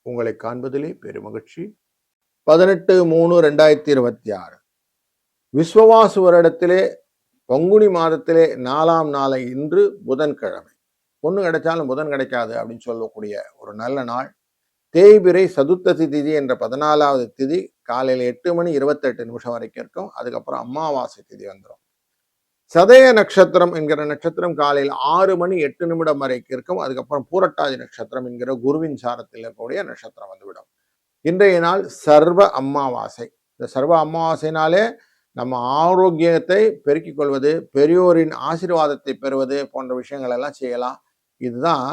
உங்களை காண்பதிலே பெருமகிழ்ச்சி. 18/3/2026 விஸ்வவாசு வருடத்திலே பங்குனி மாதத்திலே 4ஆம் நாளை இன்று புதன்கிழமை. பொண்ணு கிடைச்சாலும் புதன் கிடைக்காது அப்படின்னு சொல்லக்கூடிய ஒரு நல்ல நாள். தேய்பிரை சதுர்த்தசி திதி என்ற 14வது திதி காலையில் 8:28 வரைக்கும் இருக்கும். அதுக்கப்புறம் அமாவாசை திதி வந்துடும். சதய நட்சத்திரம் என்கிற நட்சத்திரம் காலையில் 6:08 வரைக்கும் இருக்கும். அதுக்கப்புறம் பூரட்டாதி நட்சத்திரம் என்கிற குருவின் சாரத்தில் இருக்கக்கூடிய நட்சத்திரம் வந்துவிடும். இன்றைய நாள் சர்வ அமாவாசை. இந்த சர்வ அமாவாசைனாலே நம்ம ஆரோக்கியத்தை பெருக்கிக் கொள்வது, பெரியோரின் ஆசீர்வாதத்தை பெறுவது போன்ற விஷயங்கள் எல்லாம் செய்யலாம். இதுதான்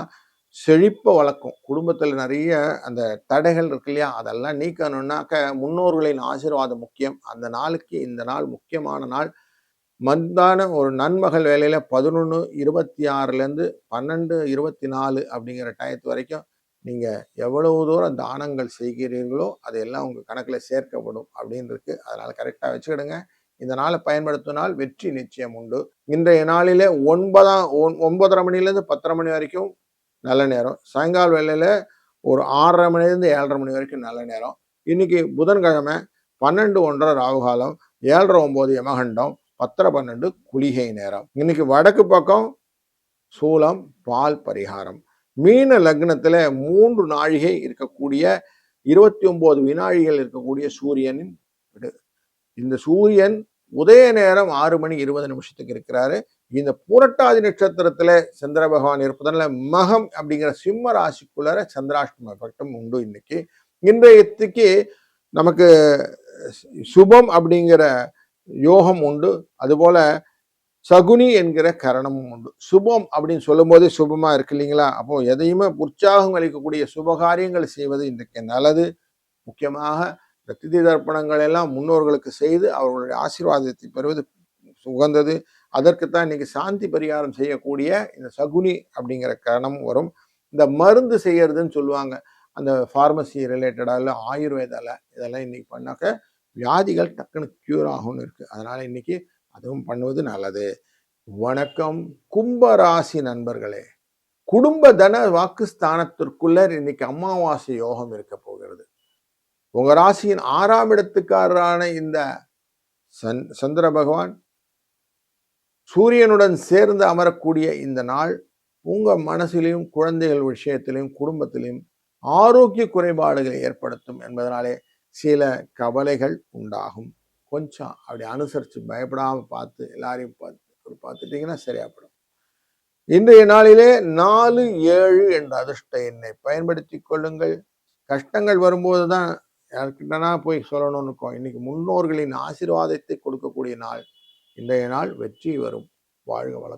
செழிப்ப வளர்க்கும். குடும்பத்தில் நிறைய அந்த தடைகள் இருக்கு இல்லையா, அதெல்லாம் நீக்கணும்னாக்க முன்னோர்களின் ஆசீர்வாதம் முக்கியம். அந்த நாளுக்கு இந்த நாள் முக்கியமான நாள். மந்தான ஒரு நன்மகள் வேலையில 11:26 12:24 அப்படிங்கிற டயத்து வரைக்கும் நீங்க எவ்வளவு தூரம் தானங்கள் செய்கிறீர்களோ அதையெல்லாம் உங்க கணக்குல சேர்க்கப்படும் அப்படின்னு இருக்கு. அதனால கரெக்டா வச்சுக்கிடுங்க. இந்த நாளை பயன்படுத்தினால் வெற்றி நிச்சயம் உண்டு. இன்றைய நாளிலே 9:30 மணிலேருந்து 10:30 மணி வரைக்கும் நல்ல நேரம். சாயங்கால வேலையில ஒரு 6:30 மணிலேருந்து 7:30 மணி வரைக்கும் நல்ல நேரம். இன்னைக்கு புதன்கிழமை 12:01 ராகுகாலம், 7:09 யமகண்டம், 10:12 குளிகை நேரம். இன்னைக்கு வடக்கு பக்கம் சூலம், பால் பரிகாரம். மீன லக்னத்துல 3 நாழிகை இருக்கக்கூடிய 29 வினாழிகள் இருக்கக்கூடிய சூரியனின் இந்த சூரியன் உதய நேரம் 6:20 இருக்கிறாரு. இந்த பூரட்டாதி நட்சத்திரத்துல சந்திர பகவான் இருப்பதனால மகம் அப்படிங்கிற சிம்ம ராசிக்குள்ளார சந்திராஷ்டம எஃபெக்டும் உண்டு. இன்னைக்கு இன்றையத்துக்கு நமக்கு சுபம் அப்படிங்கிற யோகம் உண்டு. அதுபோல சகுனி என்கிற கரணமும் உண்டு. சுபம் அப்படின்னு சொல்லும் போதே சுபமா இருக்கு இல்லைங்களா? அப்போ எதையுமே உற்சாகம் அளிக்கக்கூடிய சுபகாரியங்கள் செய்வது இன்றைக்கு நல்லது. முக்கியமாக இந்த திதி தர்ப்பணங்கள் எல்லாம் முன்னோர்களுக்கு செய்து அவர்களுடைய ஆசீர்வாதத்தை பெறுவது உகந்தது. அதற்குத்தான் இன்னைக்கு சாந்தி பரிகாரம் செய்யக்கூடிய இந்த சகுனி அப்படிங்கிற கரணம் வரும். இந்த மருந்து செய்யறதுன்னு சொல்லுவாங்க, அந்த ஃபார்மசி ரிலேட்டடா இல்லை ஆயுர்வேதால, இதெல்லாம் இன்னைக்கு பண்ணாக்க வியாதிகள் டக்குன்னு கியூர் ஆகும்னு இருக்கு. அதனால இன்னைக்கு அதுவும் பண்ணுவது நல்லது. வணக்கம் கும்பராசி நண்பர்களே. குடும்ப தன வாக்குஸ்தானத்திற்குள்ள இன்னைக்கு அமாவாசை யோகம் இருக்க போகிறது. உங்க ராசியின் 6ஆம் இடத்துக்காரரான இந்த சந்திர பகவான் சூரியனுடன் சேர்ந்து அமரக்கூடிய இந்த நாள் உங்க மனசிலையும் குழந்தைகள் விஷயத்திலையும் குடும்பத்திலையும் ஆரோக்கிய குறைபாடுகளை ஏற்படுத்தும் என்பதனாலே சில கவலைகள் உண்டாகும். கொஞ்சம் அப்படி அனுசரித்து பயப்படாம பார்த்து எல்லாரையும் பார்த்துட்டீங்கன்னா சரியாப்படும். இன்றைய நாளிலே 4-7 என்ற அதிர்ஷ்ட எண்ணை பயன்படுத்தி கொள்ளுங்கள். கஷ்டங்கள் வரும்போது தான் யார்கிட்டனா போய் சொல்லணும்னு இருக்கோம். இன்னைக்கு முன்னோர்களின் ஆசீர்வாதத்தை கொடுக்கக்கூடிய நாள். இன்றைய நாள் வெற்றி வரும். வாழ்க வளத்துடன்.